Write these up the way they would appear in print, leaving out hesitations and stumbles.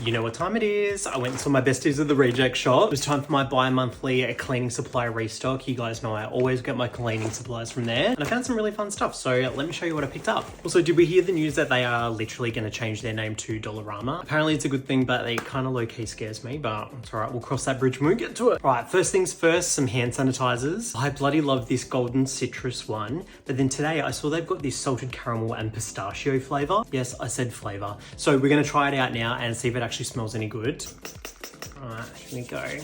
You know what time it is. I went and saw my besties at the Reject Shop. It was time for my bi-monthly cleaning supply restock. You guys know I always get my cleaning supplies from there. And I found some really fun stuff, so let me show you what I picked up. Also, did we hear the news that they are literally going to change their name to Dollarama? Apparently it's a good thing, but it kind of low-key scares me, but it's alright, we'll cross that bridge when we get to it. Alright, first things first, some hand sanitizers. I bloody love this golden citrus one, but then today I saw they've got this salted caramel and pistachio flavor. Yes, I said flavor. So we're going to try it out now and see if it actually smells any good. All right, here we go.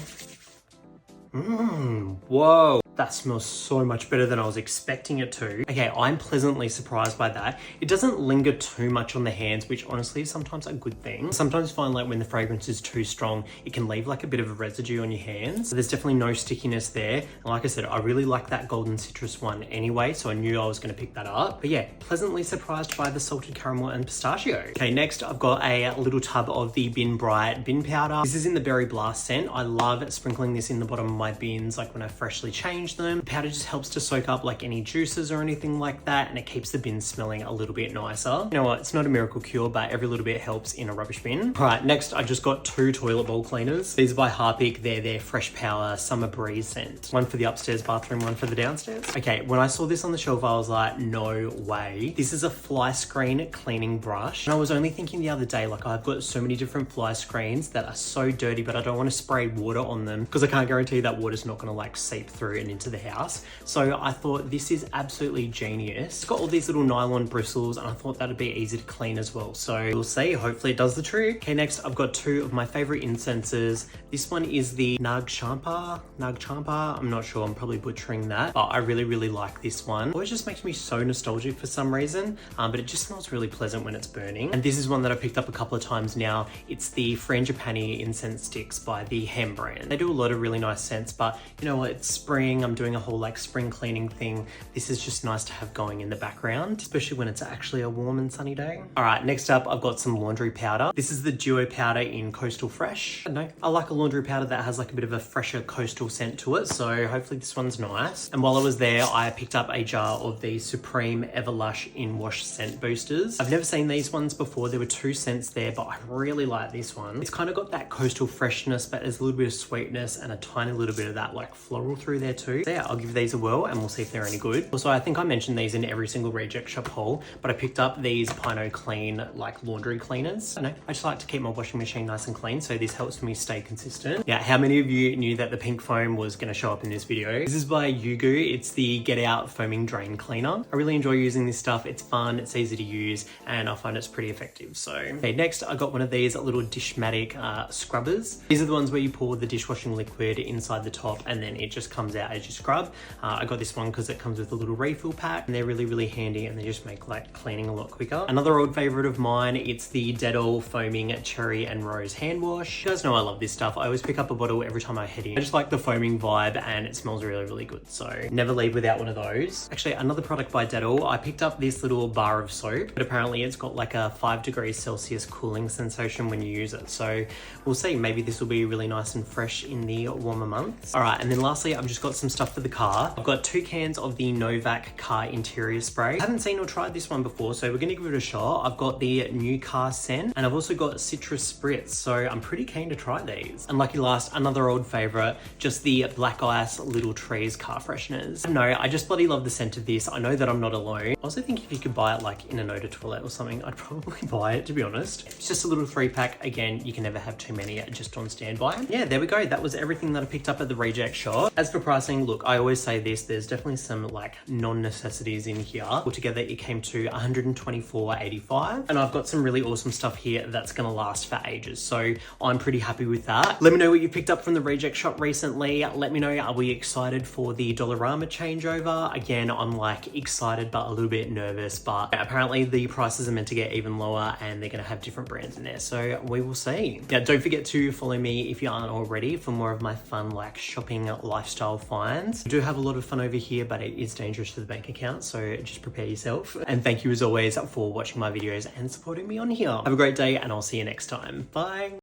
Whoa. That smells so much better than I was expecting it to. Okay, I'm pleasantly surprised by that. It doesn't linger too much on the hands, which honestly is sometimes a good thing. Sometimes I find like when the fragrance is too strong, it can leave like a bit of a residue on your hands. So there's definitely no stickiness there. And like I said, I really like that golden citrus one anyway, so I knew I was gonna pick that up. But yeah, pleasantly surprised by the salted caramel and pistachio. Okay, next I've got a little tub of the Bin Bright bin powder. This is in the Berry Blast scent. I love sprinkling this in the bottom of my bins, like when I freshly change them. The powder just helps to soak up like any juices or anything like that, and it keeps the bin smelling a little bit nicer. You know what, it's not a miracle cure, but every little bit helps in a rubbish bin. All right, next I just got 2 toilet bowl cleaners. These are by Harpic. They're their Fresh Power Summer Breeze scent. One for the upstairs bathroom, one for the downstairs. Okay, when I saw this on the shelf, I was like, no way. This is a fly screen cleaning brush. And I was only thinking the other day, like I've got so many different fly screens that are so dirty, but I don't want to spray water on them because I can't guarantee that water's not going to like seep through and into the house. So I thought this is absolutely genius. It's got all these little nylon bristles and I thought that'd be easy to clean as well. So we'll see, hopefully it does the trick. Okay, next I've got 2 of my favorite incenses. This one is the Nag Champa. I'm not sure, I'm probably butchering that, but I really like this one. It always just makes me so nostalgic for some reason, but it just smells really pleasant when it's burning. And this is one that I picked up a couple of times now. It's the Frangipani incense sticks by the Hem brand. They do a lot of really nice scents, but you know what, it's spring. I'm doing a whole like spring cleaning thing. This is just nice to have going in the background, especially when it's actually a warm and sunny day. All right, next up I've got some laundry powder. This is the Duo powder in Coastal Fresh. I don't know, I like a laundry powder that has like a bit of a fresher coastal scent to it, so hopefully this one's nice. And while I was there, I picked up a jar of the Supreme Everlush In Wash scent boosters. I've never seen these ones before. There were 2 scents there, but I really like this one. It's kind of got that coastal freshness, but there's a little bit of sweetness and a tiny little bit of that like floral through there too. So yeah, I'll give these a whirl and we'll see if they're any good. Also, I think I mentioned these in every single Reject Shop haul, but I picked up these Pino Clean like laundry cleaners. I don't know, I just like to keep my washing machine nice and clean, so this helps me stay consistent. Yeah, how many of you knew that the pink foam was going to show up in this video? This is by Yugu. It's the Get Out Foaming Drain Cleaner. I really enjoy using this stuff. It's fun, it's easy to use, and I find it's pretty effective. So, okay, next I got one of these little Dishmatic scrubbers. These are the ones where you pour the dishwashing liquid inside the top and then it just comes out as you scrub. I got this one because it comes with a little refill pack and they're really handy and they just make like cleaning a lot quicker. Another old favorite of mine, it's the Dettol Foaming Cherry and Rose Hand Wash. You guys know I love this stuff. I always pick up a bottle every time I head in. I just like the foaming vibe and it smells really good, so never leave without one of those. Actually, another product by Dettol, I picked up this little bar of soap, but apparently it's got like a 5 degrees Celsius cooling sensation when you use it, so we'll see. Maybe this will be really nice and fresh in the warmer months. All right, and then lastly I've just got some stuff for the car. I've got 2 cans of the Novak car interior spray. I haven't seen or tried this one before, so we're gonna give it a shot. I've got the new car scent and I've also got citrus spritz, so I'm pretty keen to try these. And lucky last, another old favorite, just the Black Ice Little Trees car fresheners. No, I just bloody love the scent of this. I know that I'm not alone. I also think if you could buy it like in an odor toilet or something, I'd probably buy it, to be honest. It's just a little 3-pack. Again, you can never have too many just on standby. Yeah, there we go. That was everything that I picked up at the Reject Shop. As for pricing, look, I always say this, there's definitely some like non-necessities in here. Altogether, it came to $124.85. And I've got some really awesome stuff here that's gonna last for ages. So I'm pretty happy with that. Let me know what you picked up from the Reject Shop recently. Let me know, are we excited for the Dollarama changeover? Again, I'm like excited, but a little bit nervous, but apparently the prices are meant to get even lower and they're gonna have different brands in there. So we will see. Now, don't forget to follow me if you aren't already for more of my fun like shopping lifestyle finds. I do have a lot of fun over here, but it is dangerous for the bank account, so just prepare yourself. And thank you as always for watching my videos and supporting me on here. Have a great day and I'll see you next time. Bye.